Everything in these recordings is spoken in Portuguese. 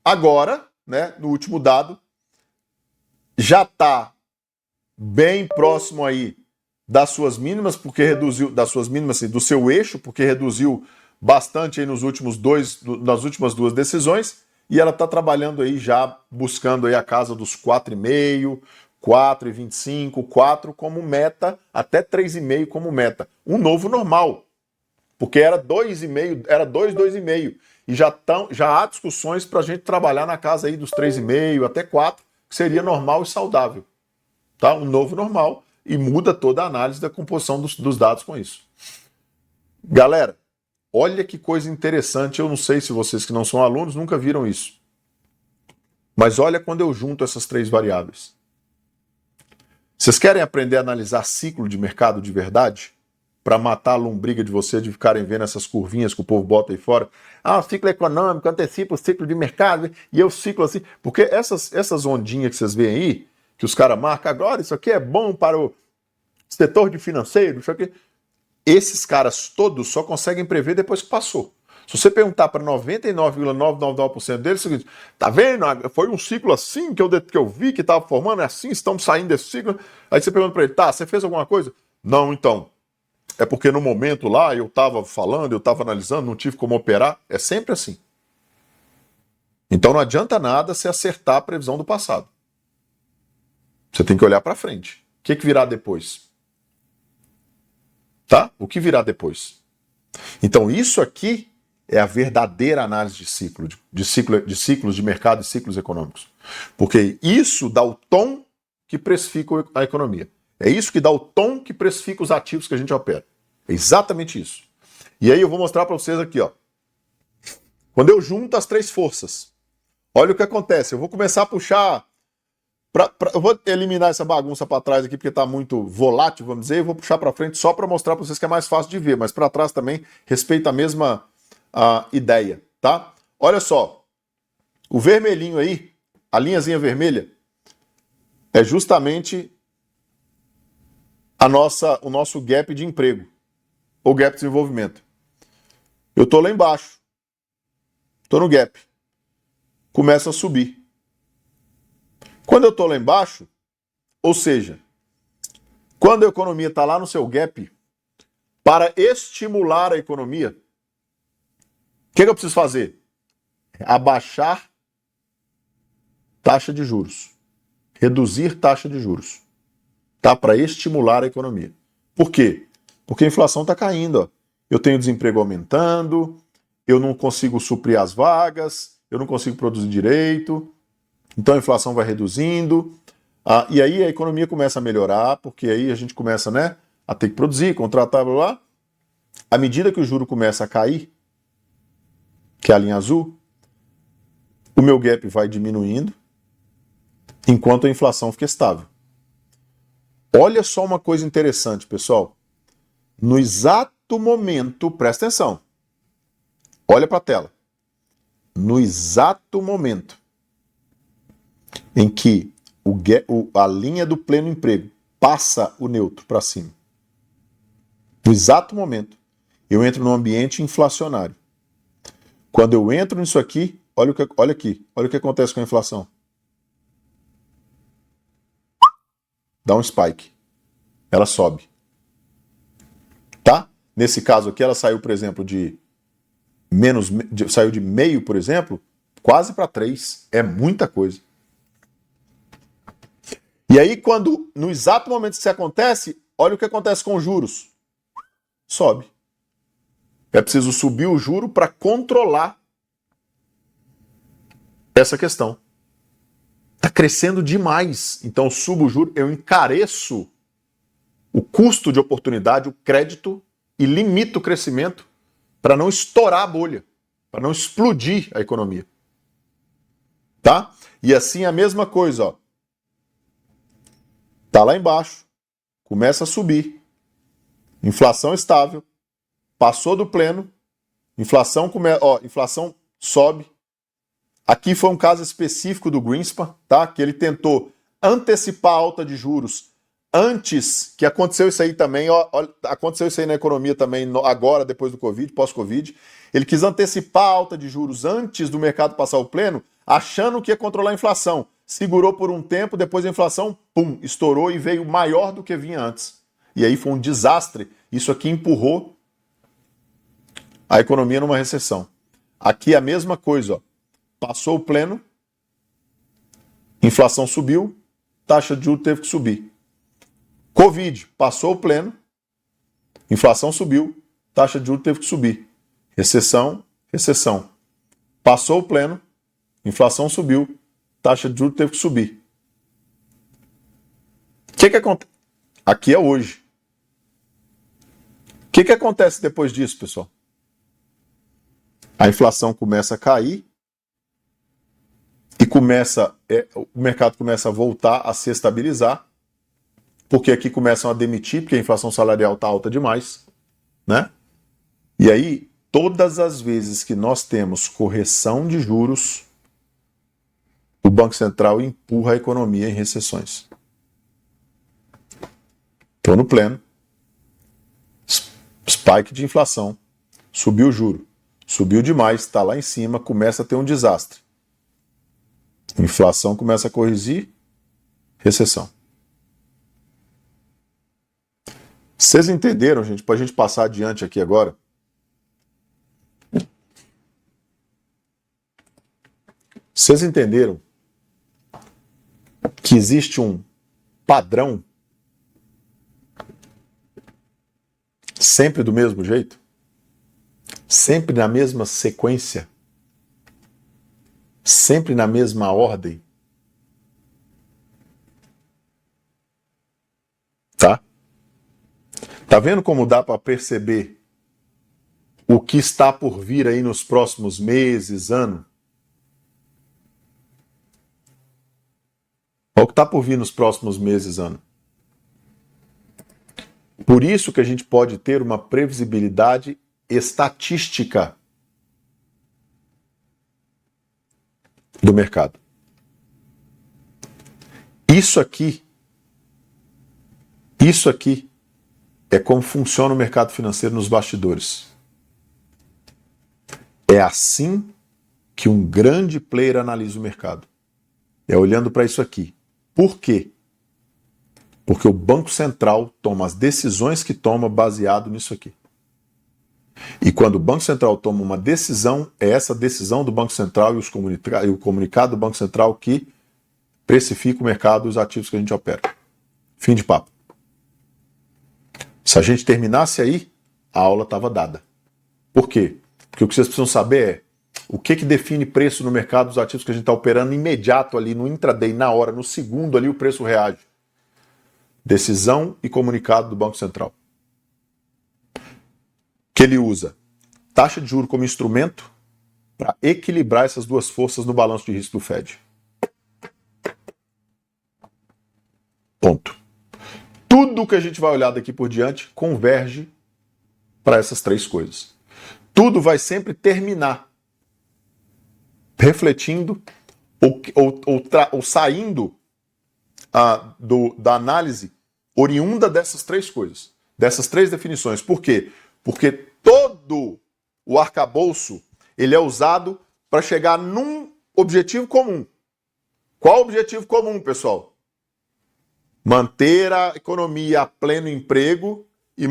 agora, né, no último dado, já está bem próximo aí das suas mínimas, porque reduziu, das suas mínimas, assim, do seu eixo, porque reduziu bastante aí nas últimas duas decisões, e ela está trabalhando aí já, buscando aí a casa dos 4,5, 4,25, 4 como meta, até 3,5 como meta. Um novo normal, porque era 2,5, era 2, 2,5. E já há discussões para a gente trabalhar na casa aí dos 3,5 até 4, que seria normal e saudável. Tá? Um novo normal, e muda toda a análise da composição dos dados com isso. Galera, olha que coisa interessante, eu não sei se vocês que não são alunos nunca viram isso. Mas olha quando eu junto essas três variáveis. Vocês querem aprender a analisar ciclo de mercado de verdade? Para matar a lombriga de vocês de ficarem vendo essas curvinhas que o povo bota aí fora. Ah, o ciclo econômico antecipa o ciclo de mercado, e eu ciclo assim. Porque essas ondinhas que vocês veem aí, que os caras marcam agora, isso aqui é bom para o setor de financeiro, isso aqui. Esses caras todos só conseguem prever depois que passou. Se você perguntar para 99,999% deles, é o seguinte, tá vendo? Foi um ciclo assim que eu vi que estava formando, é assim, estamos saindo desse ciclo. Aí você pergunta para ele, tá, você fez alguma coisa? Não, então. É porque no momento lá eu estava falando, eu estava analisando, não tive como operar. É sempre assim. Então não adianta nada você acertar a previsão do passado. Você tem que olhar para frente. O que virá depois? Tá? O que virá depois? Então isso aqui é a verdadeira análise de ciclos de mercado e ciclos econômicos. Porque isso dá o tom que precifica a economia. É isso que dá o tom que precifica os ativos que a gente opera. É exatamente isso. E aí eu vou mostrar para vocês aqui, ó. Quando eu junto as três forças, olha o que acontece. Eu vou começar a puxar... eu vou eliminar essa bagunça para trás aqui, porque está muito volátil, vamos dizer, e vou puxar para frente só para mostrar para vocês que é mais fácil de ver, mas para trás também respeita a mesma ideia, tá? Olha só, o vermelhinho aí, a linhazinha vermelha, é justamente o nosso gap de emprego, ou gap de desenvolvimento. Eu estou lá embaixo, estou no gap, começa a subir. Quando eu estou lá embaixo, ou seja, quando a economia está lá no seu gap, para estimular a economia, o que eu preciso fazer? Abaixar taxa de juros. Reduzir taxa de juros. Tá? Para estimular a economia. Por quê? Porque a inflação está caindo. Ó. Eu tenho desemprego aumentando, eu não consigo suprir as vagas, eu não consigo produzir direito, então a inflação vai reduzindo, e aí a economia começa a melhorar, porque aí a gente começa, né, a ter que produzir, contratar, blá, blá. À medida que o juro começa a cair, que é a linha azul, o meu gap vai diminuindo, enquanto a inflação fica estável. Olha só uma coisa interessante, pessoal. No exato momento, presta atenção, olha para a tela. No exato momento em que a linha do pleno emprego passa o neutro para cima, no exato momento, eu entro num ambiente inflacionário. Quando eu entro nisso aqui, olha o que acontece com a inflação. Dá um spike. Ela sobe. Tá? Nesse caso aqui, ela saiu, por exemplo, saiu de meio, por exemplo, quase para 3. É muita coisa. E aí, quando no exato momento que isso acontece, olha o que acontece com os juros. Sobe. É preciso subir o juro para controlar essa questão. Está crescendo demais. Então, subo o juro, eu encareço o custo de oportunidade, o crédito, e limito o crescimento para não estourar a bolha, para não explodir a economia. Tá? E assim a mesma coisa, ó. Tá lá embaixo, começa a subir, inflação estável, passou do pleno, inflação sobe. Aqui foi um caso específico do Greenspan, tá? Que ele tentou antecipar a alta de juros antes, que aconteceu isso aí também, aconteceu isso aí na economia também agora, depois do Covid, pós-Covid. Ele quis antecipar a alta de juros antes do mercado passar o pleno, achando que ia controlar a inflação. Segurou por um tempo, depois a inflação, pum, estourou e veio maior do que vinha antes. E aí foi um desastre. Isso aqui empurrou a economia numa recessão. Aqui a mesma coisa, ó. Passou o pleno, inflação subiu, taxa de juros teve que subir. Covid, passou o pleno, inflação subiu, taxa de juros teve que subir. Recessão, recessão. Passou o pleno, inflação subiu, taxa de juros teve que subir. O que acontece? Aqui é hoje. O que acontece depois disso, pessoal? A inflação começa a cair e o mercado começa a voltar a se estabilizar, porque aqui começam a demitir, porque a inflação salarial está alta demais, né? E aí, todas as vezes que nós temos correção de juros, o Banco Central empurra a economia em recessões. Estou no pleno. Spike de inflação. Subiu o juro. Subiu demais, está lá em cima, começa a ter um desastre. Inflação começa a corrigir, recessão. Vocês entenderam, gente? Para a gente passar adiante aqui agora. Vocês entenderam que existe um padrão sempre do mesmo jeito? Sempre na mesma sequência? Sempre na mesma ordem? Tá? Tá vendo como dá para perceber o que está por vir aí nos próximos meses, ano? Olha o que está por vir nos próximos meses, ano. Por isso que a gente pode ter uma previsibilidade estatística do mercado. Isso aqui é como funciona o mercado financeiro nos bastidores. É assim que um grande player analisa o mercado. É olhando para isso aqui. Por quê? Porque o Banco Central toma as decisões que toma baseado nisso aqui. E quando o Banco Central toma uma decisão, é essa decisão do Banco Central e o comunicado do Banco Central que precifica o mercado e os ativos que a gente opera. Fim de papo. Se a gente terminasse aí, a aula estava dada. Por quê? Porque o que vocês precisam saber é o que define preço no mercado dos ativos que a gente está operando imediato ali, no intraday, na hora, no segundo ali, o preço reage. Decisão e comunicado do Banco Central. Que ele usa taxa de juros como instrumento para equilibrar essas duas forças no balanço de risco do Fed. Ponto. Tudo que a gente vai olhar daqui por diante converge para essas três coisas. Tudo vai sempre terminar refletindo ou saindo da análise oriunda dessas três coisas, dessas três definições. Por quê? Porque todo o arcabouço ele é usado para chegar num objetivo comum. Qual o objetivo comum, pessoal? Manter a economia a pleno emprego e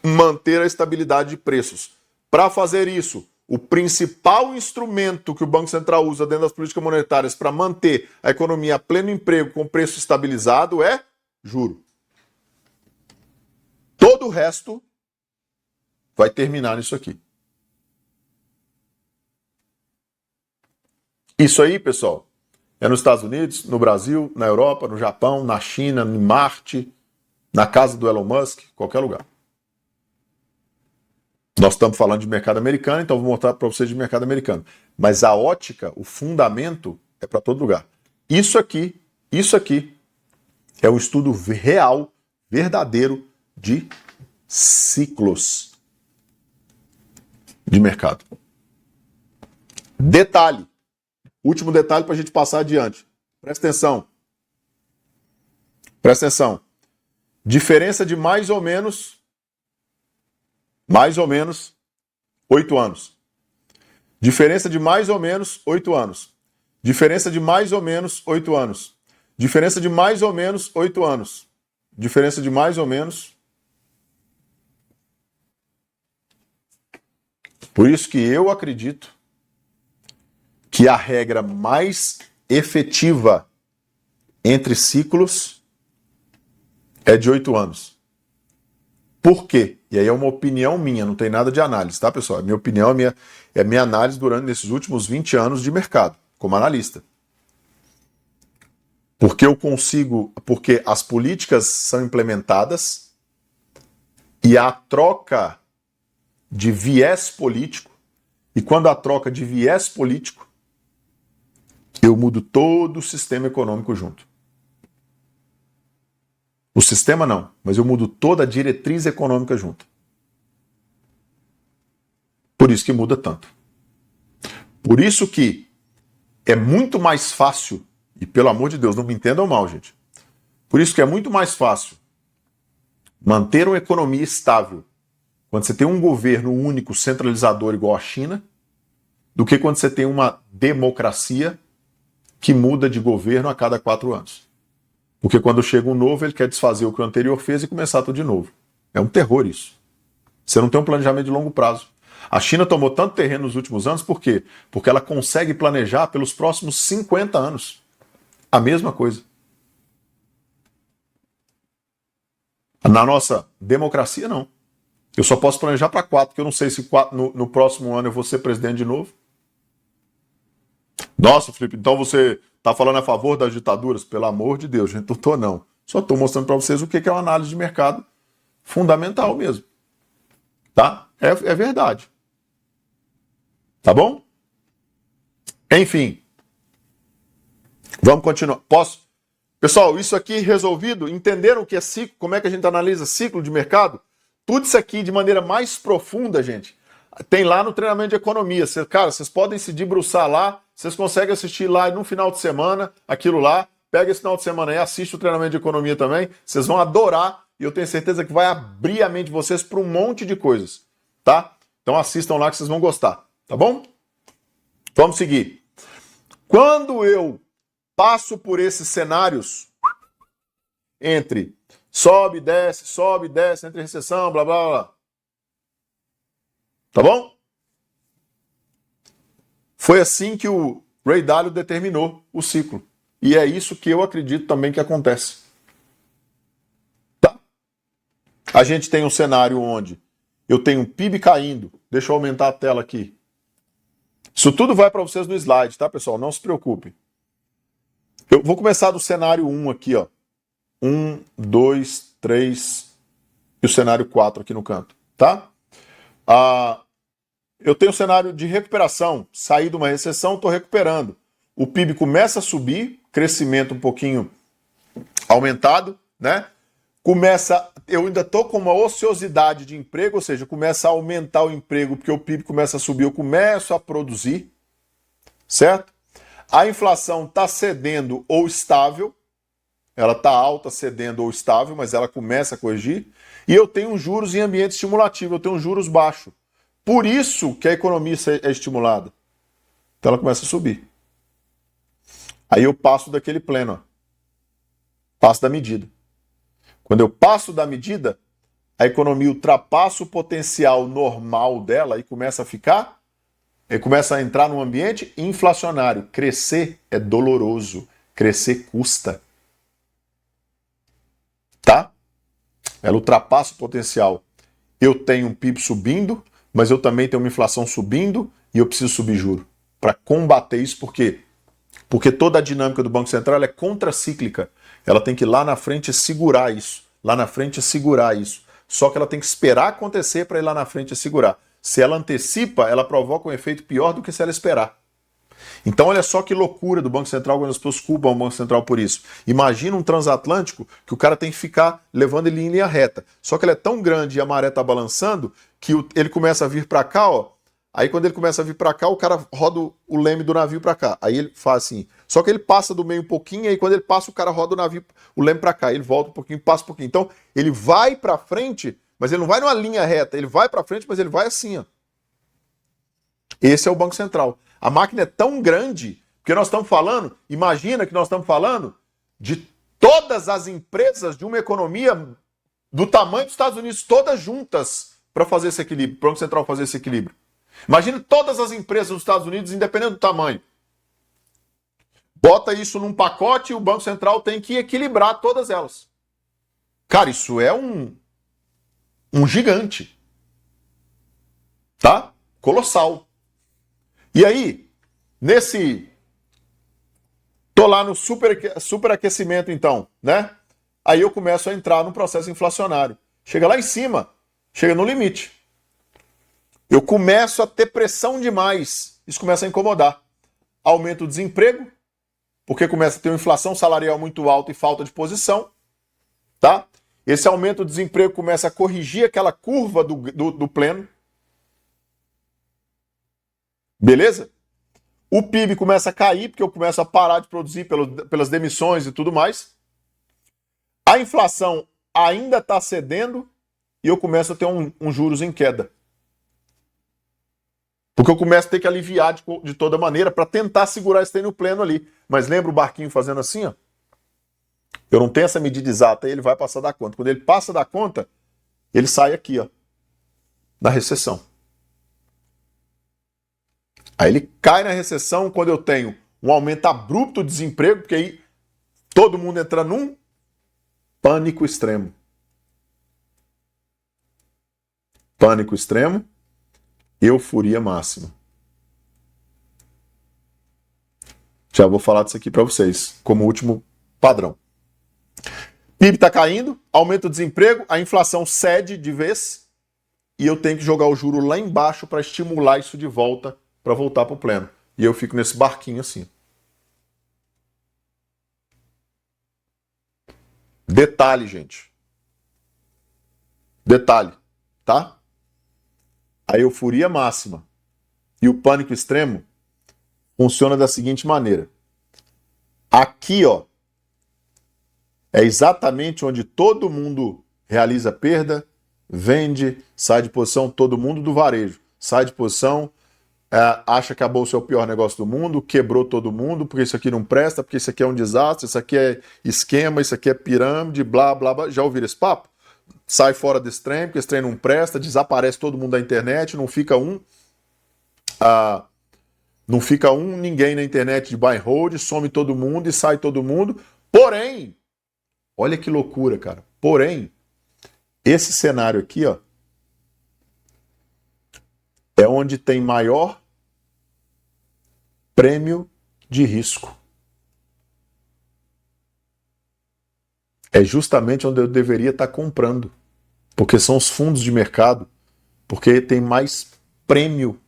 manter a estabilidade de preços. Para fazer isso, o principal instrumento que o Banco Central usa dentro das políticas monetárias para manter a economia a pleno emprego com preço estabilizado é juro. Todo o resto vai terminar nisso aqui. Isso aí, pessoal, é nos Estados Unidos, no Brasil, na Europa, no Japão, na China, em Marte, na casa do Elon Musk, qualquer lugar. Nós estamos falando de mercado americano, então vou mostrar para vocês de mercado americano. Mas a ótica, o fundamento, é para todo lugar. Isso aqui é um estudo real, verdadeiro, de ciclos de mercado. Detalhe. Último detalhe para a gente passar adiante. Presta atenção. Presta atenção. Diferença de mais ou menos 8 anos. Diferença de mais ou menos 8 anos. Diferença de mais ou menos 8 anos. Diferença de mais ou menos 8 anos. Diferença de mais ou menos. Por isso que eu acredito que a regra mais efetiva entre ciclos é de 8 anos. Por quê? E aí é uma opinião minha, não tem nada de análise, tá, pessoal? É minha opinião, é minha análise durante esses últimos 20 anos de mercado, como analista. Porque as políticas são implementadas e a troca de viés político, e quando a troca de viés político, eu mudo todo o sistema econômico junto. O sistema não, mas eu mudo toda a diretriz econômica junto. Por isso que muda tanto. Por isso que é muito mais fácil, e pelo amor de Deus, não me entendam mal, gente. Por isso que é muito mais fácil manter uma economia estável quando você tem um governo único, centralizador igual a China, do que quando você tem uma democracia que muda de governo a cada 4 anos. Porque quando chega um novo, ele quer desfazer o que o anterior fez e começar tudo de novo. É um terror isso. Você não tem um planejamento de longo prazo. A China tomou tanto terreno nos últimos anos, por quê? Porque ela consegue planejar pelos próximos 50 anos. A mesma coisa. Na nossa democracia, não. Eu só posso planejar para 4, porque eu não sei se no próximo ano eu vou ser presidente de novo. Nossa, Felipe, então você está falando a favor das ditaduras? Pelo amor de Deus, gente, não estou não. Só estou mostrando para vocês o que é uma análise de mercado fundamental mesmo. Tá? É verdade. Tá bom? Enfim. Vamos continuar. Posso? Pessoal, isso aqui resolvido? Entenderam o que é ciclo? Como é que a gente analisa ciclo de mercado? Tudo isso aqui de maneira mais profunda, gente, tem lá no treinamento de economia. Cara, vocês podem se debruçar lá, vocês conseguem assistir lá no final de semana, aquilo lá. Pega esse final de semana aí, assiste o treinamento de economia também. Vocês vão adorar e eu tenho certeza que vai abrir a mente de vocês para um monte de coisas, tá? Então assistam lá que vocês vão gostar, tá bom? Vamos seguir. Quando eu passo por esses cenários entre sobe, desce, entre recessão, blá, blá, blá. Tá bom? Foi assim que o Ray Dalio determinou o ciclo. E é isso que eu acredito também que acontece. Tá? A gente tem um cenário onde eu tenho um PIB caindo. Deixa eu aumentar a tela aqui. Isso tudo vai para vocês no slide, tá, pessoal? Não se preocupem. Eu vou começar do cenário 1 aqui, ó. 1, 2, 3 e o cenário 4 aqui no canto, tá? Eu tenho um cenário de recuperação, saí de uma recessão, estou recuperando. O PIB começa a subir, crescimento um pouquinho aumentado, né? Eu ainda estou com uma ociosidade de emprego, ou seja, começa a aumentar o emprego, porque o PIB começa a subir, eu começo a produzir, certo? A inflação está cedendo ou estável, ela está alta, cedendo ou estável, mas ela começa a corrigir. E eu tenho juros em ambiente estimulativo, eu tenho juros baixos. Por isso que a economia é estimulada. Então ela começa a subir. Aí eu passo daquele pleno, ó. Passo da medida. Quando eu passo da medida, a economia ultrapassa o potencial normal dela e começa a entrar num ambiente inflacionário. Crescer é doloroso, crescer custa. Tá? Ela ultrapassa o potencial. Eu tenho um PIB subindo, mas eu também tenho uma inflação subindo e eu preciso subir juro. Para combater isso, por quê? Porque toda a dinâmica do Banco Central é contracíclica. Ela tem que ir lá na frente segurar isso. Só que ela tem que esperar acontecer para ir lá na frente segurar. Se ela antecipa, ela provoca um efeito pior do que se ela esperar. Então olha só que loucura do Banco Central quando as pessoas culpam o Banco Central por isso. Imagina um transatlântico que o cara tem que ficar levando ele em linha reta. Só que ele é tão grande e a maré está balançando que ele começa a vir para cá, ó. Aí quando ele começa a vir para cá, o cara roda o leme do navio para cá. Aí ele faz assim. Só que ele passa do meio um pouquinho, aí quando ele passa, o cara roda o leme para cá. Ele volta um pouquinho, passa um pouquinho. Então ele vai para frente, mas ele não vai numa linha reta. Ele vai para frente, mas ele vai assim, ó. Esse é o Banco Central. A máquina é tão grande Porque nós estamos falando, imagina que nós estamos falando de todas as empresas de uma economia do tamanho dos Estados Unidos, todas juntas, para fazer esse equilíbrio, para o Banco Central fazer esse equilíbrio. Imagina todas as empresas dos Estados Unidos, independente do tamanho. Bota isso num pacote e o Banco Central tem que equilibrar todas elas. Cara, isso é um gigante. Tá? Colossal. E aí, tô lá no superaquecimento então, né? Aí eu começo a entrar no processo inflacionário. Chega lá em cima, chega no limite. Eu começo a ter pressão demais. Isso começa a incomodar. Aumenta o desemprego, porque começa a ter uma inflação salarial muito alta e falta de posição, tá? Esse aumento do desemprego começa a corrigir aquela curva do pleno. Beleza? O PIB começa a cair, porque eu começo a parar de produzir pelas demissões e tudo mais. A inflação ainda está cedendo e eu começo a ter um juros em queda. Porque eu começo a ter que aliviar de toda maneira para tentar segurar esse trem no pleno ali. Mas lembra o barquinho fazendo assim, ó? Eu não tenho essa medida exata, ele vai passar da conta. Quando ele passa da conta, ele sai aqui, ó, na recessão. Aí ele cai na recessão quando eu tenho um aumento abrupto de desemprego, porque aí todo mundo entra num pânico extremo. Pânico extremo, euforia máxima. Já vou falar disso aqui para vocês, como último padrão. PIB está caindo, aumenta o desemprego, a inflação cede de vez e eu tenho que jogar o juro lá embaixo para estimular isso de volta, para voltar para o pleno. E eu fico nesse barquinho assim. Detalhe, gente. Detalhe, tá? A euforia máxima e o pânico extremo funciona da seguinte maneira. Aqui, ó, é exatamente onde todo mundo realiza perda, vende, sai de posição, todo mundo do varejo. Sai de posição, acha que a bolsa é o pior negócio do mundo, quebrou todo mundo, porque isso aqui não presta, porque isso aqui é um desastre, isso aqui é esquema, isso aqui é pirâmide, blá, blá, blá. Já ouviram esse papo? Sai fora desse trem, porque esse trem não presta, desaparece todo mundo da internet, não fica ninguém na internet de buy and hold, some todo mundo e sai todo mundo. Porém, olha que loucura, cara. Porém, esse cenário aqui, ó, é onde tem maior prêmio de risco. É justamente onde eu deveria estar comprando, porque são os fundos de mercado, porque tem mais prêmio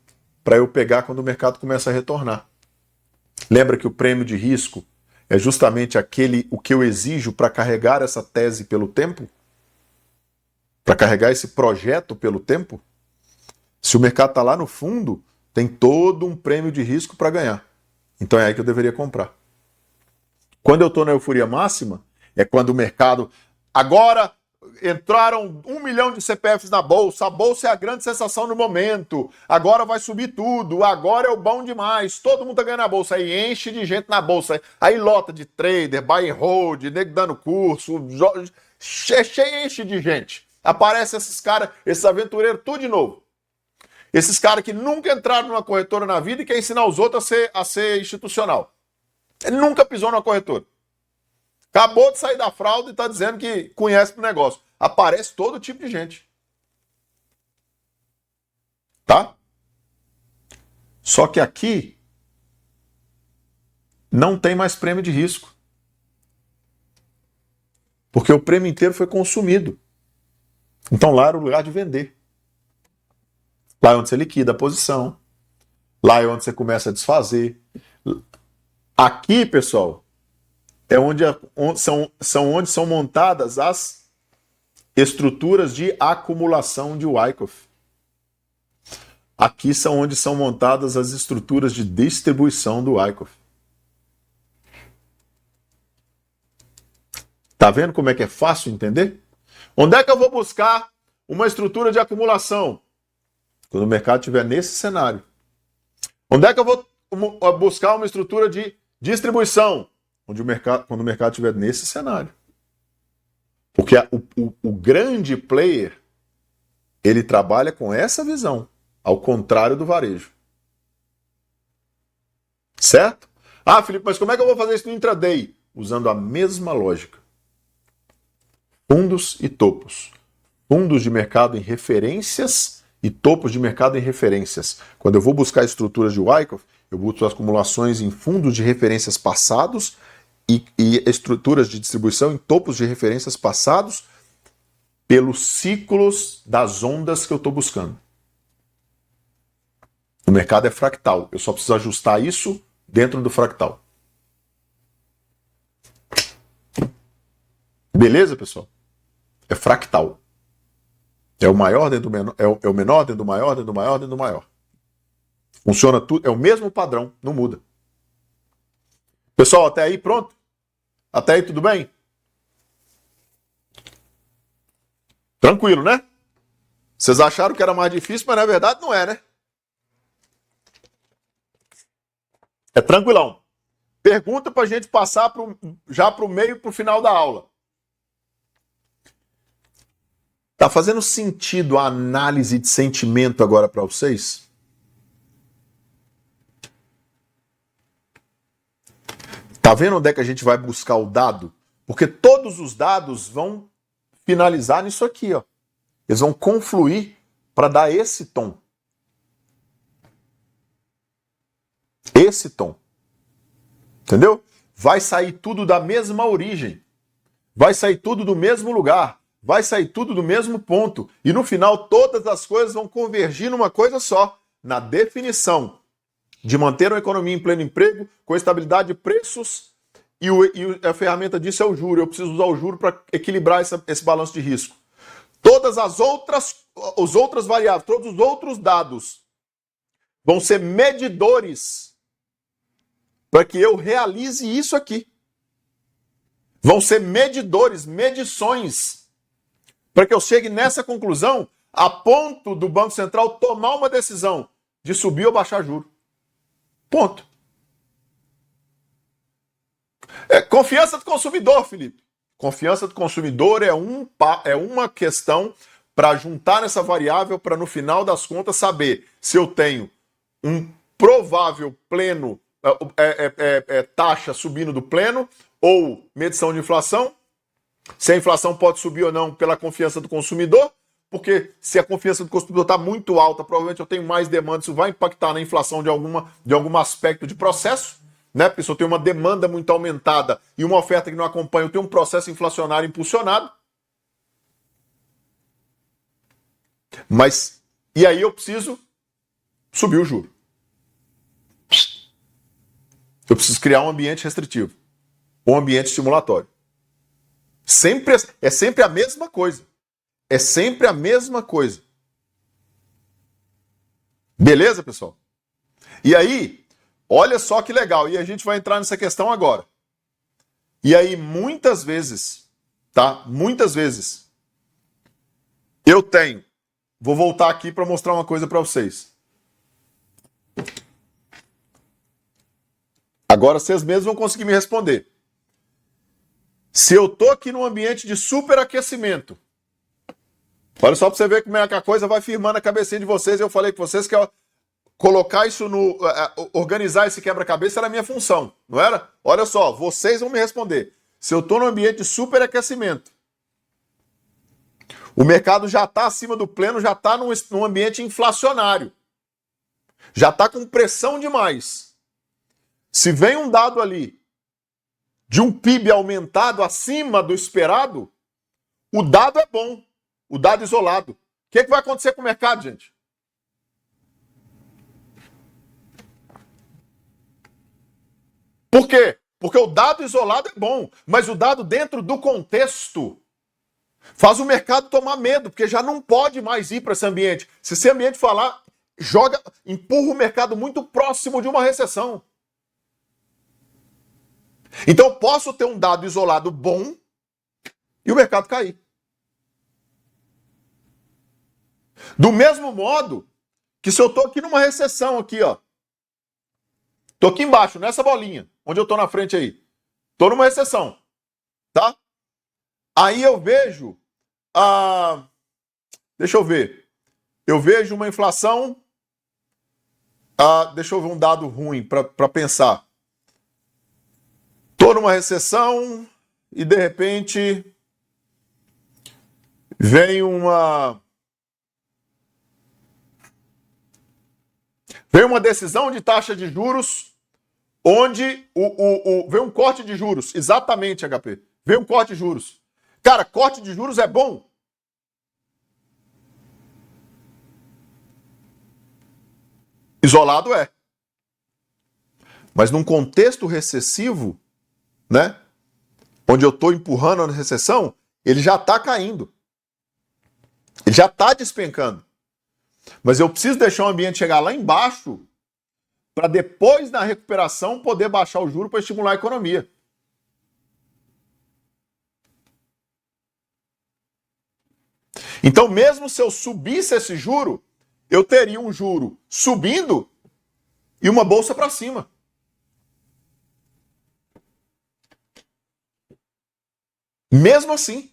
para eu pegar quando o mercado começa a retornar. Lembra que o prêmio de risco é justamente o que eu exijo para carregar essa tese pelo tempo? Para carregar esse projeto pelo tempo? Se o mercado está lá no fundo, tem todo um prêmio de risco para ganhar. Então é aí que eu deveria comprar. Quando eu estou na euforia máxima, é quando o mercado... Agora entraram 1 milhão de CPFs na bolsa, a bolsa é a grande sensação no momento, agora vai subir tudo, agora é o bom demais, todo mundo tá ganhando na bolsa, aí enche de gente na bolsa, aí lota de trader, buy and hold, nego dando curso, enche de gente. Aparece esses caras, esses aventureiros, tudo de novo. Esses caras que nunca entraram numa corretora na vida e quer ensinar os outros a ser institucional. Ele nunca pisou numa corretora. Acabou de sair da fralda e está dizendo que conhece o negócio. Aparece todo tipo de gente. Tá? Só que aqui não tem mais prêmio de risco. Porque o prêmio inteiro foi consumido. Então lá era o lugar de vender. Lá é onde você liquida a posição. Lá é onde você começa a desfazer. Aqui, pessoal, é onde são montadas as estruturas de acumulação de Wyckoff. Aqui são onde são montadas as estruturas de distribuição do Wyckoff. Tá vendo como é que é fácil entender? Onde é que eu vou buscar uma estrutura de acumulação? Quando o mercado estiver nesse cenário. Onde é que eu buscar uma estrutura de distribuição, quando o mercado estiver nesse cenário. Porque o grande player, ele trabalha com essa visão, ao contrário do varejo. Certo? Ah, Felipe, mas como é que eu vou fazer isso no intraday? Usando a mesma lógica. Fundos e topos. Fundos de mercado em referências e topos de mercado em referências. Quando eu vou buscar estruturas de Wyckoff, eu busco acumulações em fundos de referências passados e estruturas de distribuição em topos de referências passados pelos ciclos das ondas que eu estou buscando. O mercado é fractal. Eu só preciso ajustar isso dentro do fractal. Beleza, pessoal? É fractal. É o maior dentro do menor, é o menor dentro do maior, dentro do maior, dentro do maior. Funciona tudo, é o mesmo padrão, não muda. Pessoal, até aí pronto? Até aí tudo bem? Tranquilo, né? Vocês acharam que era mais difícil, mas na verdade não é, né? É tranquilão. Pergunta pra gente passar já pro meio, pro final da aula. Tá fazendo sentido a análise de sentimento agora para vocês? Tá vendo onde é que a gente vai buscar o dado? Porque todos os dados vão finalizar nisso aqui, ó. Eles vão confluir para dar esse tom. Esse tom. Entendeu? Vai sair tudo da mesma origem. Vai sair tudo do mesmo lugar. Vai sair tudo do mesmo ponto. E no final, todas as coisas vão convergir numa coisa só. Na definição de manter uma economia em pleno emprego, com estabilidade de preços, e a ferramenta disso é o juro. Eu preciso usar o juro para equilibrar esse balanço de risco. Todas as outras variáveis, todos os outros dados vão ser medidores para que eu realize isso aqui. Vão ser medidores, medições, para que eu chegue nessa conclusão a ponto do Banco Central tomar uma decisão de subir ou baixar juro. Ponto. Confiança do consumidor, Felipe. Confiança do consumidor é uma questão para juntar nessa variável para, no final das contas, saber se eu tenho um provável pleno, taxa subindo do pleno, ou medição de inflação, se a inflação pode subir ou não pela confiança do consumidor, porque se a confiança do consumidor está muito alta, provavelmente eu tenho mais demanda, isso vai impactar na inflação de algum aspecto de processo, né? Porque se eu tenho uma demanda muito aumentada e uma oferta que não acompanha, eu tenho um processo inflacionário impulsionado. Mas, e aí eu preciso subir o juro. Eu preciso criar um ambiente restritivo, um ambiente estimulatório. É sempre a mesma coisa. É sempre a mesma coisa. Beleza, pessoal? E aí, olha só que legal. E a gente vai entrar nessa questão agora. E aí, muitas vezes, tá? Muitas vezes, eu tenho... Vou voltar aqui para mostrar uma coisa para vocês. Agora vocês mesmos vão conseguir me responder. Se eu tô aqui num ambiente de superaquecimento, olha só para você ver como é que a coisa vai firmando a cabecinha de vocês. Eu falei com vocês que colocar isso organizar esse quebra-cabeça era a minha função, não era? Olha só, vocês vão me responder. Se eu estou num ambiente de superaquecimento, o mercado já está acima do pleno, já está num ambiente inflacionário, já está com pressão demais. Se vem um dado ali de um PIB aumentado acima do esperado, o dado é bom. O dado isolado. O que vai acontecer com o mercado, gente? Por quê? Porque o dado isolado é bom, mas o dado dentro do contexto faz o mercado tomar medo, porque já não pode mais ir para esse ambiente. Se esse ambiente falar, empurra o mercado muito próximo de uma recessão. Então eu posso ter um dado isolado bom e o mercado cair. Do mesmo modo que se eu estou aqui numa recessão aqui, ó, Tô aqui embaixo, nessa bolinha, onde eu tô na frente aí. Tô numa recessão, tá? Aí eu vejo deixa eu ver. Eu vejo uma inflação. Deixa eu ver um dado ruim para pensar. Tô numa recessão e de repente vem uma decisão de taxa de juros onde vem um corte de juros. Exatamente, HP. Vem um corte de juros. Cara, corte de juros é bom? Isolado é. Mas num contexto recessivo, né? Onde eu estou empurrando a recessão, ele já está caindo. Ele já está despencando. Mas eu preciso deixar o ambiente chegar lá embaixo para depois, na recuperação, poder baixar o juro para estimular a economia. Então, mesmo se eu subisse esse juro, eu teria um juro subindo e uma bolsa para cima. Mesmo assim.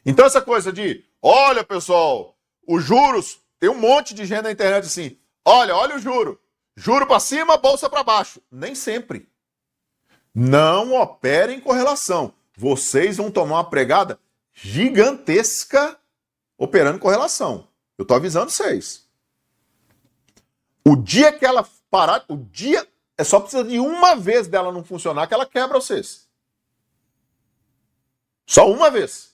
Então, essa coisa de, olha, pessoal, os juros, tem um monte de gente na internet assim, olha o juro. Juro para cima, bolsa para baixo. Nem sempre. Não operem correlação. Vocês vão tomar uma pregada gigantesca operando correlação. Eu estou avisando vocês. O dia que ela parar, é só precisa de uma vez dela não funcionar que ela quebra vocês. Só uma vez.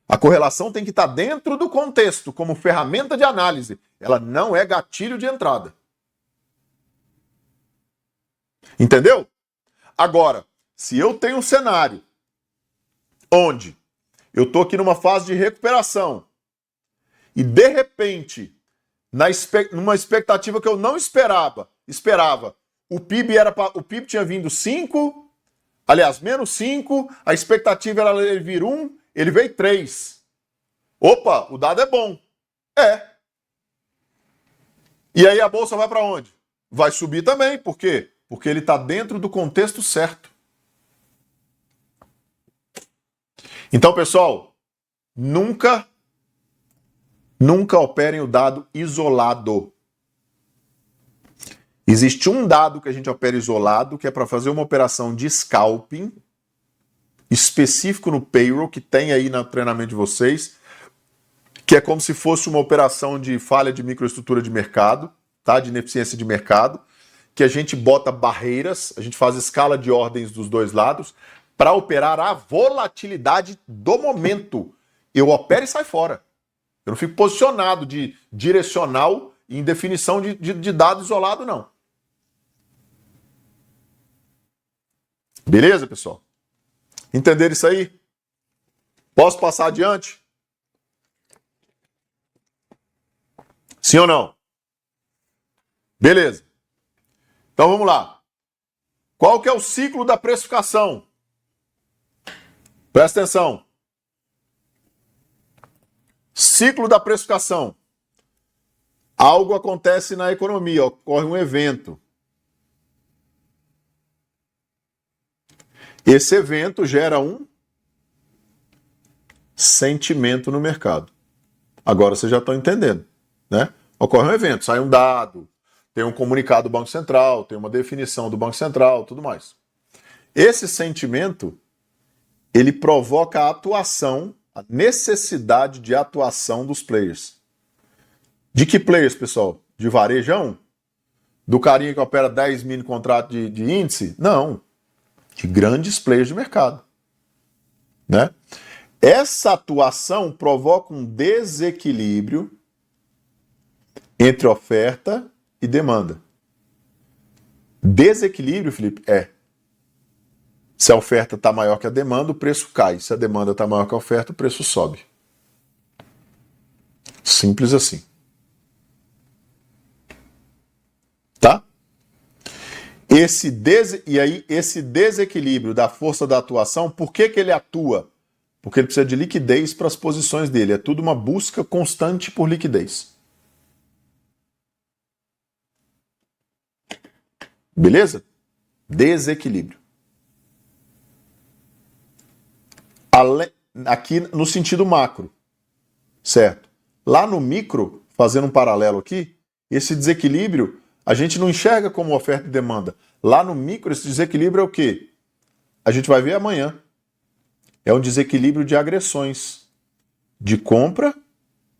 A correlação tem que estar dentro do contexto, como ferramenta de análise. Ela não é gatilho de entrada. Entendeu? Agora, se eu tenho um cenário onde eu estou aqui numa fase de recuperação e, de repente, numa expectativa que eu não esperava, o PIB tinha vindo 5, aliás, menos 5, a expectativa era ele vir 1, ele veio 3. Opa, o dado é bom. É. E aí a bolsa vai para onde? Vai subir também. Por quê? Porque ele está dentro do contexto certo. Então, pessoal, nunca operem o dado isolado. Existe um dado que a gente opera isolado, que é para fazer uma operação de scalping específico no payroll, que tem aí no treinamento de vocês, que é como se fosse uma operação de falha de microestrutura de mercado, tá? De ineficiência de mercado, que a gente bota barreiras, a gente faz escala de ordens dos dois lados, para operar a volatilidade do momento. Eu opero e sai fora. Eu não fico posicionado de direcional em definição de dado isolado, não. Beleza, pessoal? Entenderam isso aí? Posso passar adiante? Sim ou não? Beleza. Então vamos lá. Qual que é o ciclo da precificação? Presta atenção. Ciclo da precificação. Algo acontece na economia, ocorre um evento. Esse evento gera um sentimento no mercado. Agora vocês já estão entendendo, né? Ocorre um evento, sai um dado, tem um comunicado do Banco Central, tem uma definição do Banco Central, tudo mais. Esse sentimento, ele provoca a atuação, a necessidade de atuação dos players. De que players, pessoal? De varejão? Do carinha que opera 10 mil contratos de índice? Não. De grandes players de mercado, né? Essa atuação provoca um desequilíbrio entre oferta e demanda. Desequilíbrio, Felipe, se a oferta está maior que a demanda, o preço cai. Se a demanda está maior que a oferta, o preço sobe. Simples assim. Tá? Esse desequilíbrio da força da atuação, por que ele atua? Porque ele precisa de liquidez para as posições dele. É tudo uma busca constante por liquidez. Beleza? Desequilíbrio. Aqui no sentido macro, certo? Lá no micro, fazendo um paralelo aqui, esse desequilíbrio a gente não enxerga como oferta e demanda. Lá no micro, esse desequilíbrio é o quê? A gente vai ver amanhã. É um desequilíbrio de agressões, de compra,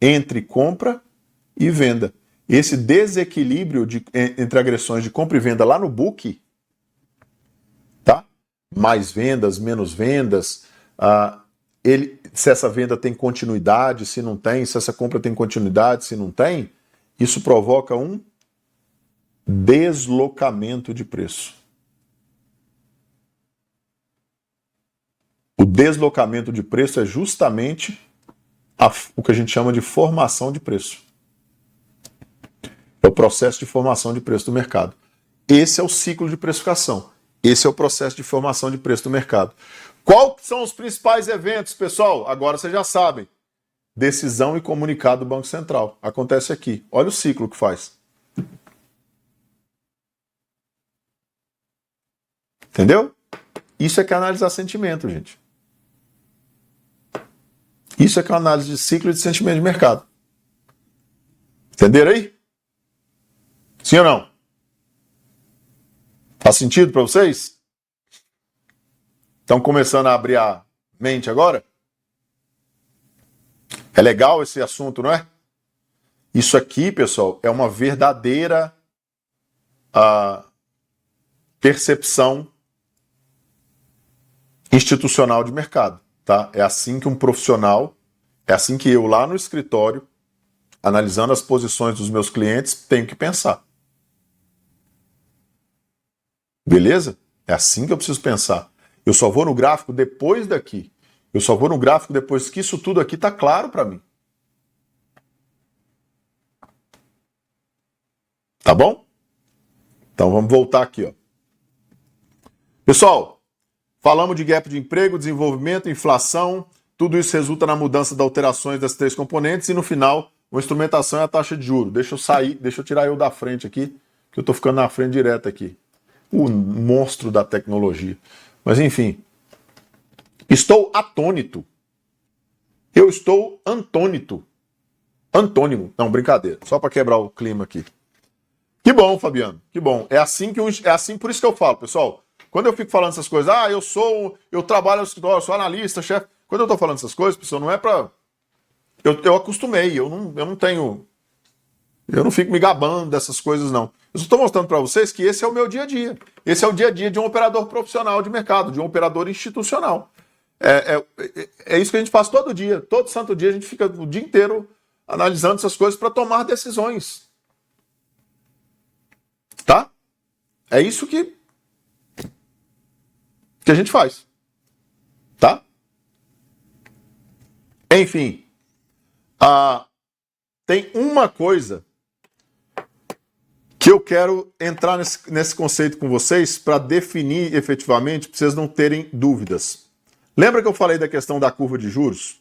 entre compra e venda. Esse desequilíbrio entre agressões de compra e venda lá no book, tá? Mais vendas, menos vendas, se essa venda tem continuidade, se não tem, se essa compra tem continuidade, se não tem, isso provoca um deslocamento de preço. O deslocamento de preço é justamente o que a gente chama de formação de preço. É o processo de formação de preço do mercado. Esse é o ciclo de precificação. Esse é o processo de formação de preço do mercado. Quais são os principais eventos, pessoal? Agora vocês já sabem. Decisão e comunicado do Banco Central. Acontece aqui. Olha o ciclo que faz. Entendeu? Isso é que é analisar sentimento, gente. Isso é que é uma análise de ciclo e de sentimento de mercado. Entenderam aí? Sim ou não? Faz sentido para vocês? Estão começando a abrir a mente agora? É legal esse assunto, não é? Isso aqui, pessoal, é uma verdadeira percepção institucional de mercado, tá? É assim que um profissional, é assim que eu lá no escritório, analisando as posições dos meus clientes, tenho que pensar. Beleza? É assim que eu preciso pensar. Eu só vou no gráfico depois daqui. Eu só vou no gráfico depois que isso tudo aqui está claro para mim. Tá bom? Então vamos voltar aqui, ó. Pessoal, falamos de gap de emprego, desenvolvimento, inflação. Tudo isso resulta na mudança das alterações das três componentes e no final, a instrumentação é a taxa de juros. Deixa eu tirar eu da frente aqui, que eu estou ficando na frente direto aqui. O monstro da tecnologia. Mas enfim, estou atônito. Eu estou antônito. Antônimo. Não, brincadeira. Só para quebrar o clima aqui. Que bom, Fabiano. Que bom. É assim por isso que eu falo, pessoal. Quando eu fico falando essas coisas, eu trabalho no escritório, sou analista, chefe. Quando eu estou falando essas coisas, pessoal, não é para... Eu acostumei, eu não fico me gabando dessas coisas, não. Eu só estou mostrando para vocês que esse é o meu dia a dia. Esse é o dia a dia de um operador profissional de mercado, de um operador institucional. É isso que a gente faz todo dia. Todo santo dia a gente fica o dia inteiro analisando essas coisas para tomar decisões. Tá? É isso que a gente faz. Tá? Enfim. Tem uma coisa que eu quero entrar nesse conceito com vocês para definir efetivamente, para vocês não terem dúvidas. Lembra que eu falei da questão da curva de juros?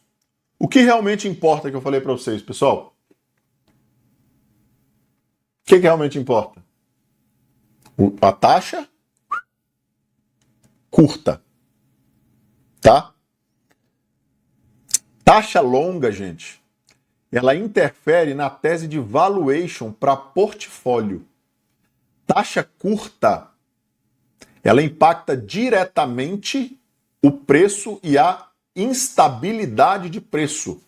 O que realmente importa que eu falei para vocês, pessoal? O que realmente importa? A taxa curta. Tá? Taxa longa, gente, ela interfere na tese de valuation para portfólio. Taxa curta, ela impacta diretamente o preço e a instabilidade de preço.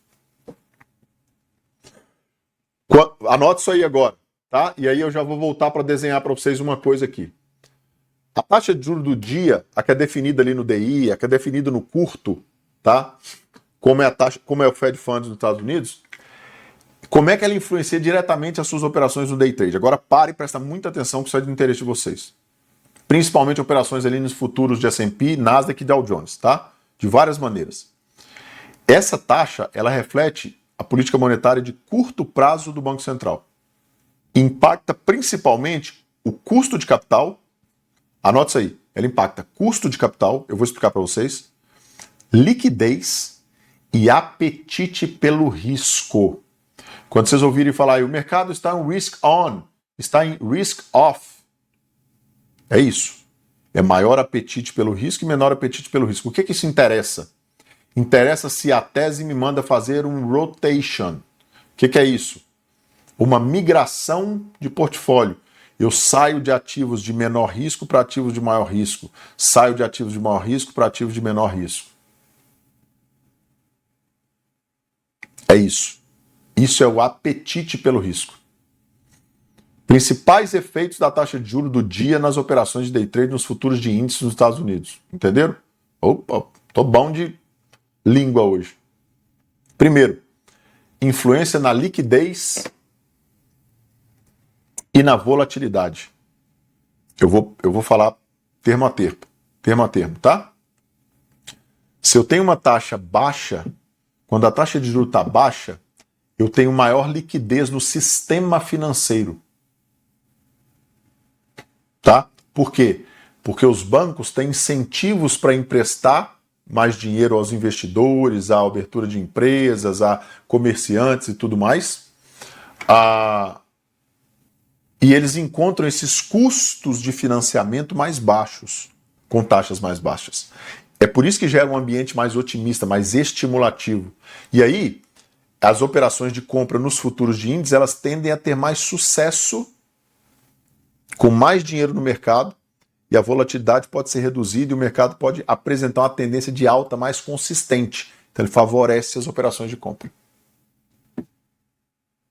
Anote isso aí agora, tá? E aí eu já vou voltar para desenhar para vocês uma coisa aqui. A taxa de juros do dia, a que é definida ali no DI, a que é definida no curto, tá? Como é o Fed Funds nos Estados Unidos, como é que ela influencia diretamente as suas operações no day trade? Agora pare e presta muita atenção que isso é do interesse de vocês. Principalmente operações ali nos futuros de S&P, Nasdaq e Dow Jones, tá? De várias maneiras. Essa taxa, ela reflete a política monetária de curto prazo do Banco Central. Impacta principalmente o custo de capital. Anote isso aí. Ela impacta custo de capital, eu vou explicar para vocês, liquidez e apetite pelo risco. Quando vocês ouvirem falar, o mercado está em risk on, está em risk off. É isso. É maior apetite pelo risco e menor apetite pelo risco. O que isso interessa? Interessa se a tese me manda fazer um rotation. O que é isso? Uma migração de portfólio. Eu saio de ativos de menor risco para ativos de maior risco. Saio de ativos de maior risco para ativos de menor risco. É isso. Isso é o apetite pelo risco. Principais efeitos da taxa de juros do dia nas operações de day trade nos futuros de índices nos Estados Unidos. Entenderam? Opa, tô bom de língua hoje. Primeiro, influência na liquidez e na volatilidade. Eu vou falar termo a termo, tá? Se eu tenho uma taxa baixa, quando a taxa de juros está baixa, eu tenho maior liquidez no sistema financeiro. Tá? Por quê? Porque os bancos têm incentivos para emprestar mais dinheiro aos investidores, à abertura de empresas, a comerciantes e tudo mais. E eles encontram esses custos de financiamento mais baixos, com taxas mais baixas. É por isso que gera um ambiente mais otimista, mais estimulativo. E aí, as operações de compra nos futuros de índices, elas tendem a ter mais sucesso, com mais dinheiro no mercado, e a volatilidade pode ser reduzida e o mercado pode apresentar uma tendência de alta mais consistente. Então ele favorece as operações de compra.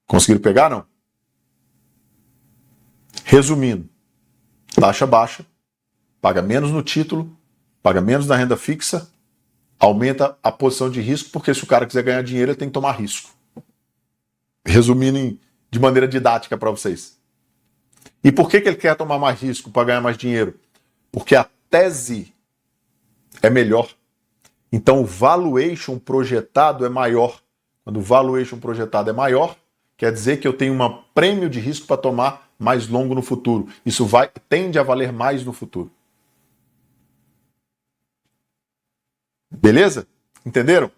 Conseguiram pegar, não? Resumindo, taxa baixa, paga menos no título, paga menos na renda fixa, aumenta a posição de risco, porque se o cara quiser ganhar dinheiro, ele tem que tomar risco. Resumindo de maneira didática para vocês. E por que ele quer tomar mais risco para ganhar mais dinheiro? Porque a tese é melhor. Então o valuation projetado é maior. Quando o valuation projetado é maior, quer dizer que eu tenho um prêmio de risco para tomar mais longo no futuro. Isso tende a valer mais no futuro. Beleza? Entenderam?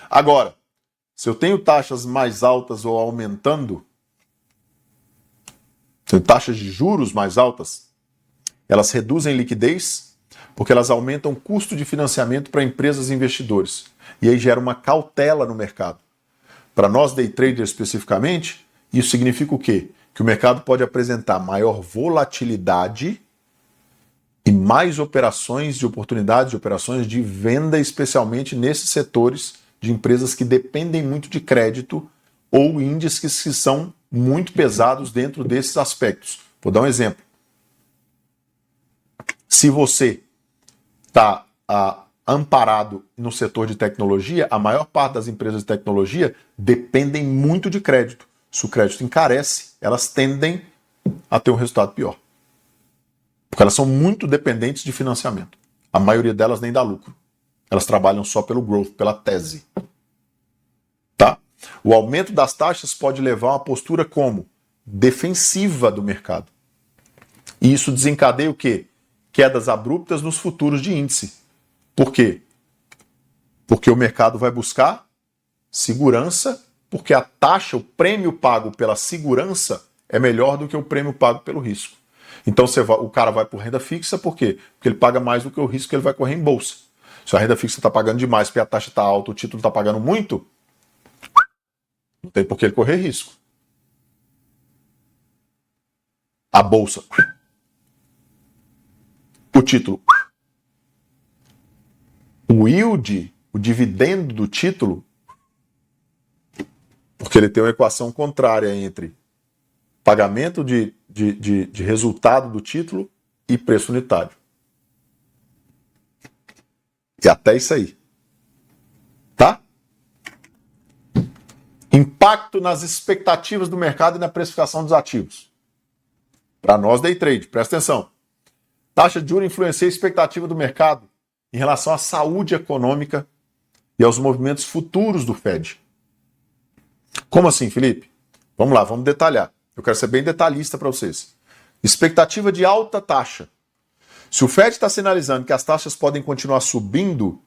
Agora, se eu tenho taxas mais altas ou aumentando, tenho taxas de juros mais altas, elas reduzem liquidez porque elas aumentam o custo de financiamento para empresas e investidores. E aí gera uma cautela no mercado. Para nós, day traders especificamente, isso significa o quê? Que o mercado pode apresentar maior volatilidade e mais operações de oportunidades, de operações de venda, especialmente nesses setores de empresas que dependem muito de crédito ou índices que são muito pesados dentro desses aspectos. Vou dar um exemplo. Se você está amparado no setor de tecnologia, a maior parte das empresas de tecnologia dependem muito de crédito. Se o crédito encarece, elas tendem a ter um resultado pior. Porque elas são muito dependentes de financiamento. A maioria delas nem dá lucro. Elas trabalham só pelo growth, pela tese. Tá? O aumento das taxas pode levar a uma postura como defensiva do mercado. E isso desencadeia o quê? Quedas abruptas nos futuros de índice. Por quê? Porque o mercado vai buscar segurança, porque a taxa, o prêmio pago pela segurança é melhor do que o prêmio pago pelo risco. Então o cara vai por renda fixa, por quê? Porque ele paga mais do que o risco que ele vai correr em bolsa. Se a renda fixa está pagando demais porque a taxa está alta, o título está pagando muito, não tem por que ele correr risco. A bolsa, o título, o yield, o dividendo do título, porque ele tem uma equação contrária entre pagamento de resultado do título e preço unitário. E até isso aí. Tá? Impacto nas expectativas do mercado e na precificação dos ativos. Para nós, day trade, presta atenção. Taxa de juros influencia a expectativa do mercado em relação à saúde econômica e aos movimentos futuros do Fed. Como assim, Felipe? Vamos lá, vamos detalhar. Eu quero ser bem detalhista para vocês. Expectativa de alta taxa. Se o Fed está sinalizando que as taxas podem continuar subindo,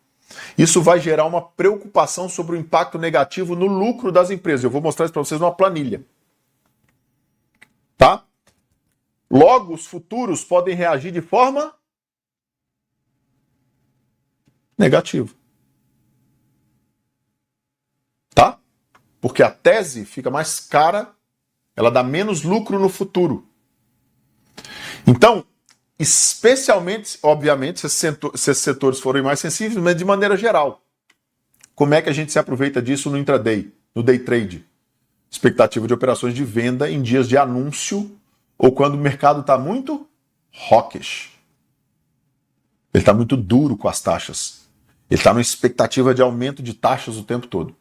isso vai gerar uma preocupação sobre o impacto negativo no lucro das empresas. Eu vou mostrar isso para vocês numa planilha. Tá? Logo, os futuros podem reagir de forma negativa. Tá? Porque a tese fica mais cara, ela dá menos lucro no futuro. Então, especialmente, obviamente, se esses setores forem mais sensíveis, mas de maneira geral. Como é que a gente se aproveita disso no intraday, no day trade? Expectativa de operações de venda em dias de anúncio ou quando o mercado está muito hawkish. Ele está muito duro com as taxas. Ele está numa expectativa de aumento de taxas o tempo todo.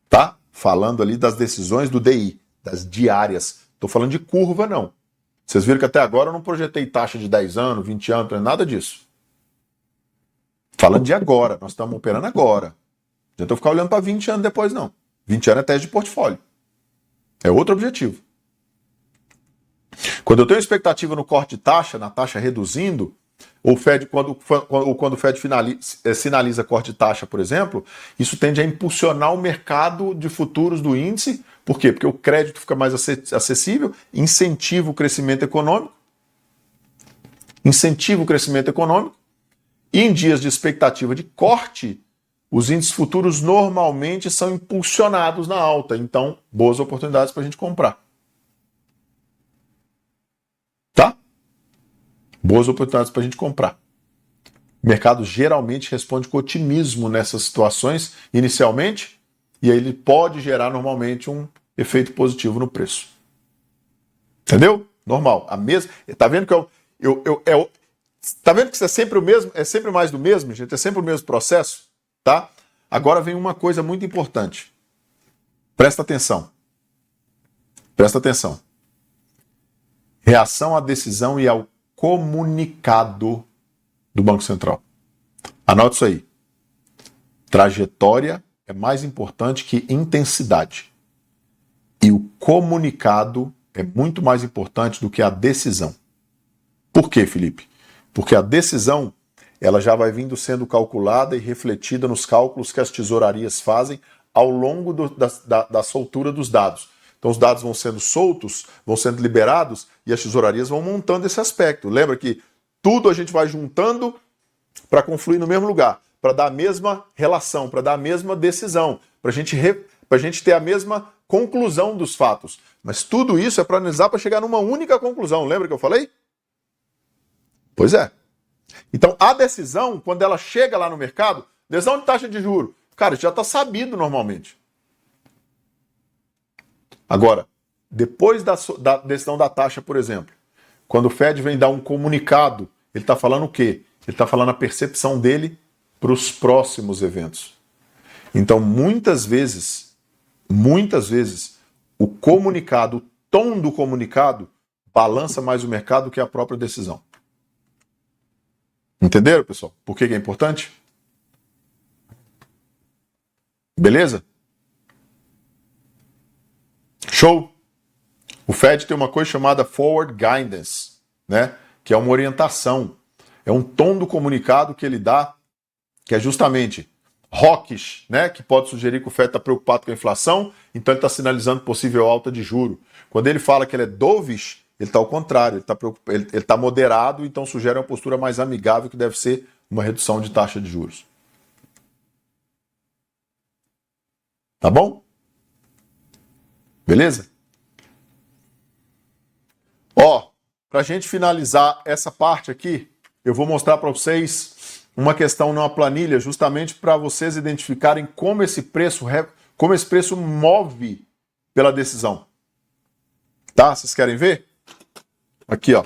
Tá? Falando ali das decisões do DI, das diárias. Estou falando de curva, não. Vocês viram que até agora eu não projetei taxa de 10 anos, 20 anos, nada disso. Falando de agora, nós estamos operando agora. Não adianta eu ficar olhando para 20 anos depois, não. 20 anos é teste de portfólio. É outro objetivo. Quando eu tenho expectativa no corte de taxa, na taxa reduzindo, ou quando o Fed sinaliza corte de taxa, por exemplo, isso tende a impulsionar o mercado de futuros do índice. Por quê? Porque o crédito fica mais acessível, incentiva o crescimento econômico, e em dias de expectativa de corte, os índices futuros normalmente são impulsionados na alta. Então, boas oportunidades para a gente comprar. Tá? Boas oportunidades para a gente comprar. O mercado geralmente responde com otimismo nessas situações, inicialmente, e aí ele pode gerar normalmente um efeito positivo no preço. Entendeu? Normal. Tá vendo que tá vendo que isso é sempre o mesmo, é sempre mais do mesmo, gente? É sempre o mesmo processo, tá? Agora vem uma coisa muito importante. Presta atenção. Presta atenção. Reação à decisão e ao comunicado do Banco Central. Anote isso aí. Trajetória é mais importante que intensidade. E o comunicado é muito mais importante do que a decisão. Por quê, Felipe? Porque a decisão ela já vai vindo sendo calculada e refletida nos cálculos que as tesourarias fazem ao longo da soltura dos dados. Então os dados vão sendo soltos, vão sendo liberados e as tesourarias vão montando esse aspecto. Lembra que tudo a gente vai juntando para confluir no mesmo lugar, para dar a mesma relação, para dar a mesma decisão, para a gente ter a mesma conclusão dos fatos. Mas tudo isso é para analisar para chegar numa única conclusão. Lembra que eu falei? Pois é. Então, a decisão, quando ela chega lá no mercado, decisão de taxa de juros, cara, já está sabido normalmente. Agora, depois da decisão da taxa, por exemplo, quando o Fed vem dar um comunicado, ele está falando o quê? Ele está falando a percepção dele para os próximos eventos. Então, muitas vezes, o comunicado, o tom do comunicado, balança mais o mercado que a própria decisão. Entenderam, pessoal? Por que é importante? Beleza? Show! O Fed tem uma coisa chamada Forward Guidance, né? Que é uma orientação. É um tom do comunicado que ele dá, que é justamente hawkish, né? Que pode sugerir que o Fed está preocupado com a inflação, então ele está sinalizando possível alta de juro. Quando ele fala que ele é dovish, ele está ao contrário, ele está moderado, então sugere uma postura mais amigável, que deve ser uma redução de taxa de juros. Tá bom? Beleza? Ó, para a gente finalizar essa parte aqui, eu vou mostrar para vocês uma questão numa planilha, justamente para vocês identificarem como esse preço move pela decisão. Tá? Vocês querem ver? Aqui, ó.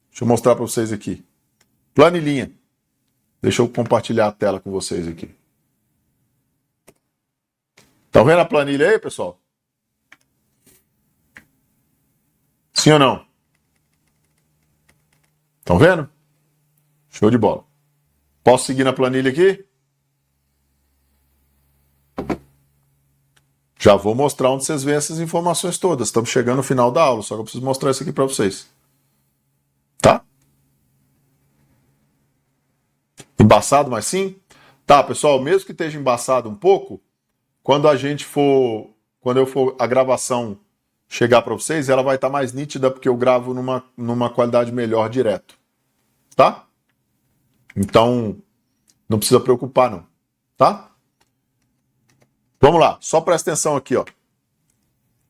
Deixa eu mostrar para vocês aqui. Planilhinha. Deixa eu compartilhar a tela com vocês aqui. Estão vendo a planilha aí, pessoal? Sim ou não? Estão vendo? Show de bola. Posso seguir na planilha aqui? Já vou mostrar onde vocês veem essas informações todas. Estamos chegando no final da aula, só que eu preciso mostrar isso aqui para vocês. Tá? Embaçado, mas sim? Tá, pessoal, mesmo que esteja embaçado um pouco, quando eu for a gravação chegar para vocês, ela vai estar mais nítida porque eu gravo numa qualidade melhor direto. Tá? Então, não precisa preocupar não. Tá? Vamos lá, só presta atenção aqui, ó.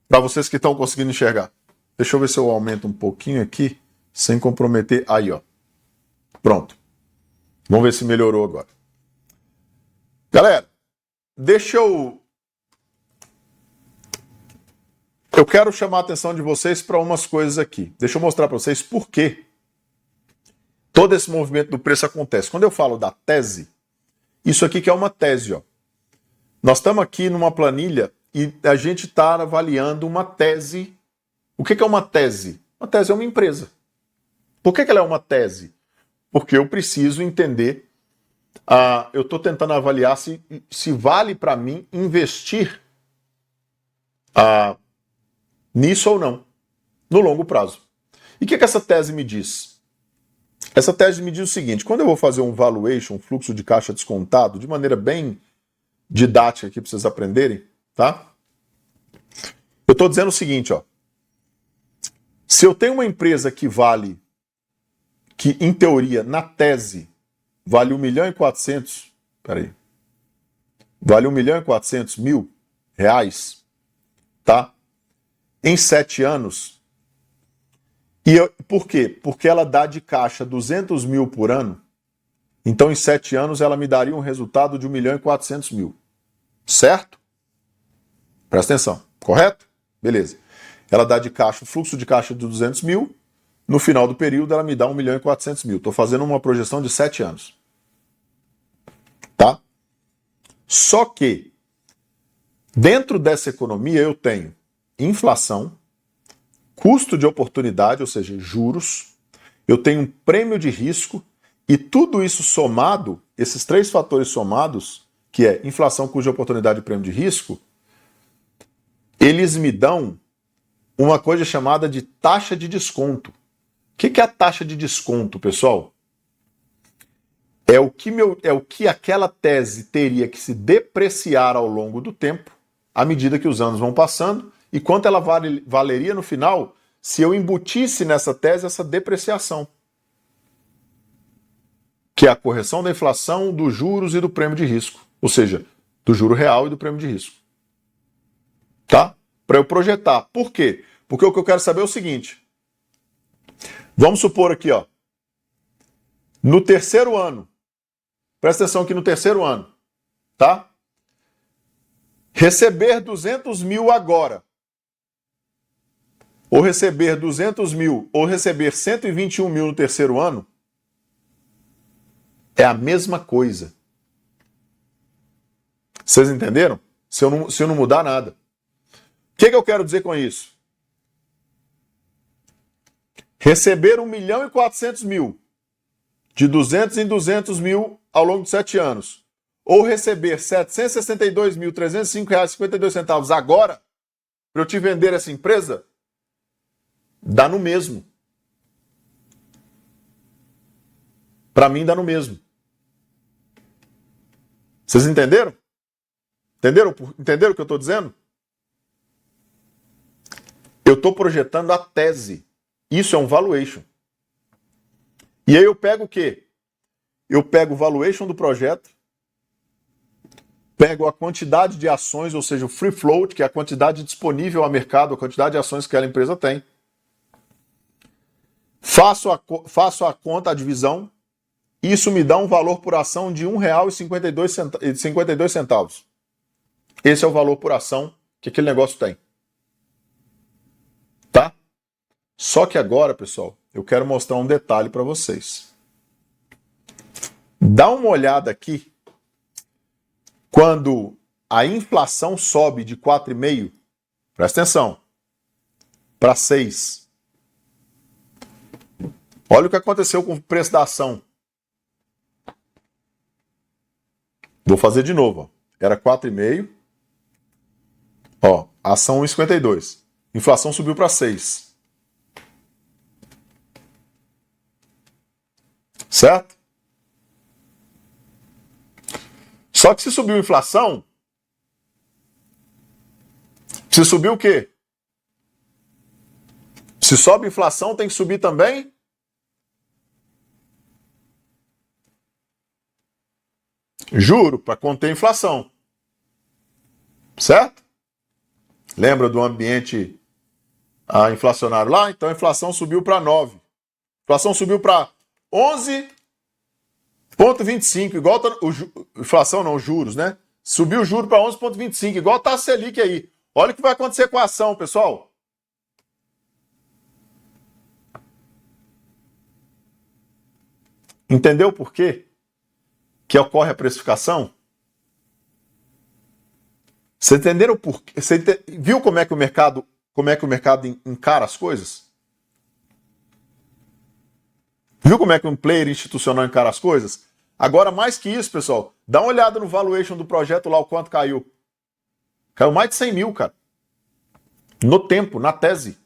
Para vocês que estão conseguindo enxergar. Deixa eu ver se eu aumento um pouquinho aqui, sem comprometer. Aí, ó. Pronto. Vamos ver se melhorou agora. Galera, deixa eu quero chamar a atenção de vocês para umas coisas aqui. Deixa eu mostrar para vocês por que todo esse movimento do preço acontece. Quando eu falo da tese, isso aqui que é uma tese, ó. Nós estamos aqui numa planilha e a gente está avaliando uma tese. O que é uma tese? Uma tese é uma empresa. Por que ela é uma tese? Porque eu preciso entender, eu estou tentando avaliar se vale para mim investir nisso ou não, no longo prazo. E o que essa tese me diz? Essa tese me diz o seguinte: quando eu vou fazer um valuation, um fluxo de caixa descontado, de maneira bem didática aqui para vocês aprenderem, tá? Eu estou dizendo o seguinte, ó. Se eu tenho uma empresa que em teoria, na tese, vale 1.400.000, peraí, vale 1.400.000 reais, tá? Em 7 anos. Por quê? Porque ela dá de caixa 200 mil por ano. Então, em 7 anos, ela me daria um resultado de 1.400.000. Certo? Presta atenção. Correto? Beleza. Ela dá de caixa, o fluxo de caixa de 200 mil. No final do período, ela me dá 1.400.000. Estou fazendo uma projeção de 7 anos. Tá? Só que, dentro dessa economia, eu tenho inflação, custo de oportunidade, ou seja, juros, eu tenho um prêmio de risco, e tudo isso somado, esses 3 fatores somados, que é inflação, custo de oportunidade e prêmio de risco, eles me dão uma coisa chamada de taxa de desconto. O que é a taxa de desconto, pessoal? É o que aquela tese teria que se depreciar ao longo do tempo, à medida que os anos vão passando, e quanto ela valeria no final se eu embutisse nessa tese essa depreciação, que é a correção da inflação, dos juros e do prêmio de risco, ou seja, do juro real e do prêmio de risco. Tá? Para eu projetar. Por quê? Porque o que eu quero saber é o seguinte. Vamos supor aqui, ó. No terceiro ano, presta atenção aqui no terceiro ano, tá? Receber 200 mil agora, ou receber 200 mil, ou receber 121 mil no terceiro ano, é a mesma coisa. Vocês entenderam? Se eu não mudar nada. O que eu quero dizer com isso? Receber 1.400.000 de 200 em 200 mil ao longo de 7 anos, ou receber R$ 762.305,52 agora, para eu te vender essa empresa, dá no mesmo. Para mim dá no mesmo. Vocês entenderam? Entenderam o que eu estou dizendo? Eu estou projetando a tese. Isso é um valuation. E aí eu pego o quê? Eu pego o valuation do projeto, pego a quantidade de ações, ou seja, o free float, que é a quantidade disponível ao mercado, a quantidade de ações que aquela empresa tem. Faço a conta, a divisão, isso me dá um valor por ação de R$ 1,52. Esse é o valor por ação que aquele negócio tem. Tá? Só que agora, pessoal, eu quero mostrar um detalhe para vocês. Dá uma olhada aqui. Quando a inflação sobe de 4,5, presta atenção, para 6. Olha o que aconteceu com o preço da ação. Vou fazer de novo. Ó. Era 4,5. Ó, ação 1,52. Inflação subiu para 6. Certo? Só que se subiu a inflação, se subiu o quê? Se sobe inflação, tem que subir também? Juro, para conter a inflação. Certo? Lembra do ambiente inflacionário lá? Então a inflação subiu para 9. A inflação subiu para 11,25, igual tá, inflação não, juros, né? Subiu o juro para 11,25, igual tá a Selic aí. Olha o que vai acontecer com a ação, pessoal. Entendeu por quê que ocorre a precificação? Você entenderam por quê? Viu como é que o mercado encara as coisas? Viu como é que um player institucional encara as coisas? Agora, mais que isso, pessoal, dá uma olhada no valuation do projeto lá, o quanto caiu. Caiu mais de 100 mil, cara. No tempo, na tese.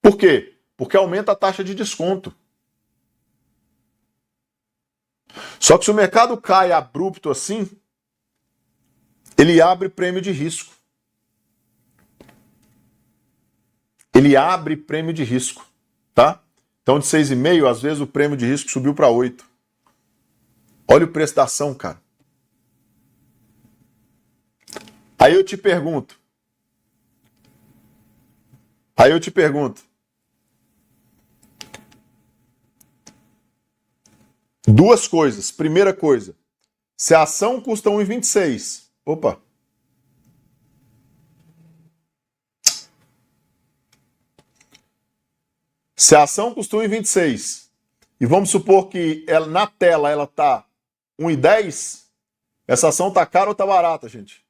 Por quê? Porque aumenta a taxa de desconto. Só que se o mercado cai abrupto assim, ele abre prêmio de risco. Ele abre prêmio de risco, tá? Então de 6,5, às vezes o prêmio de risco subiu para 8. Olha o preço da ação, cara. Aí eu te pergunto. Duas coisas. Primeira coisa, se a ação custa 1,26, opa. Se a ação custa 1,26 e vamos supor que ela, na tela ela tá 1,10, essa ação tá cara ou tá barata, gente?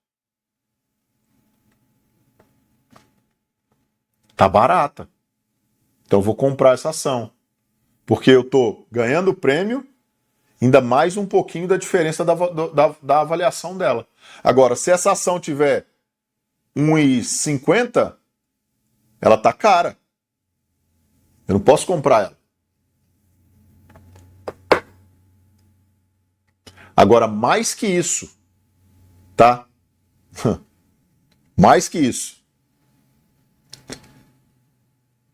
Tá barata. Então eu vou comprar essa ação. Porque eu tô ganhando prêmio, ainda mais um pouquinho da diferença da avaliação dela. Agora, se essa ação tiver 1,50, ela tá cara. Eu não posso comprar ela. Agora, mais que isso, tá? Mais que isso.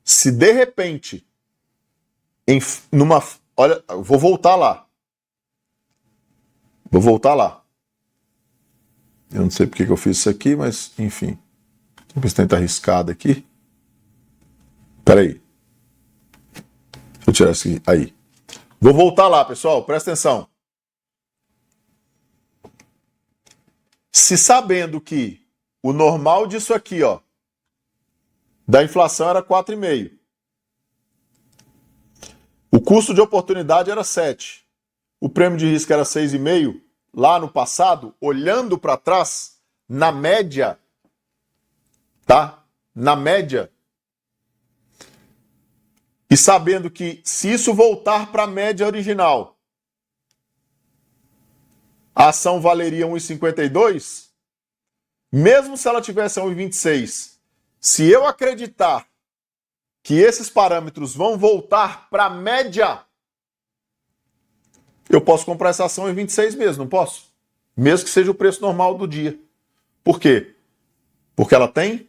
Se de repente, olha, eu vou voltar lá. Eu não sei porque que eu fiz isso aqui, mas enfim. Vou tentar arriscado aqui. Peraí. Deixa eu tirar isso aqui. Aí. Vou voltar lá, pessoal. Presta atenção. Se sabendo que o normal disso aqui, ó, da inflação era 4,5. O custo de oportunidade era 7. O prêmio de risco era 6,5. Lá no passado, olhando para trás, na média, tá? Na média. E sabendo que se isso voltar para a média original, a ação valeria 1,52, mesmo se ela tivesse 1,26. Se eu acreditar que esses parâmetros vão voltar para a média, eu posso comprar essa ação em 26 mesmo, não posso? Mesmo que seja o preço normal do dia. Por quê? Porque ela tem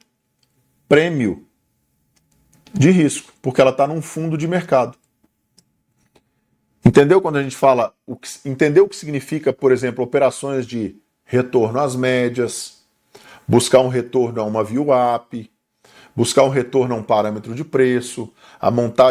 prêmio de risco, porque ela está num fundo de mercado. Entendeu quando a gente fala, entendeu o que significa, por exemplo, operações de retorno às médias, buscar um retorno a uma VWAP, buscar um retorno a um parâmetro de preço, a montagem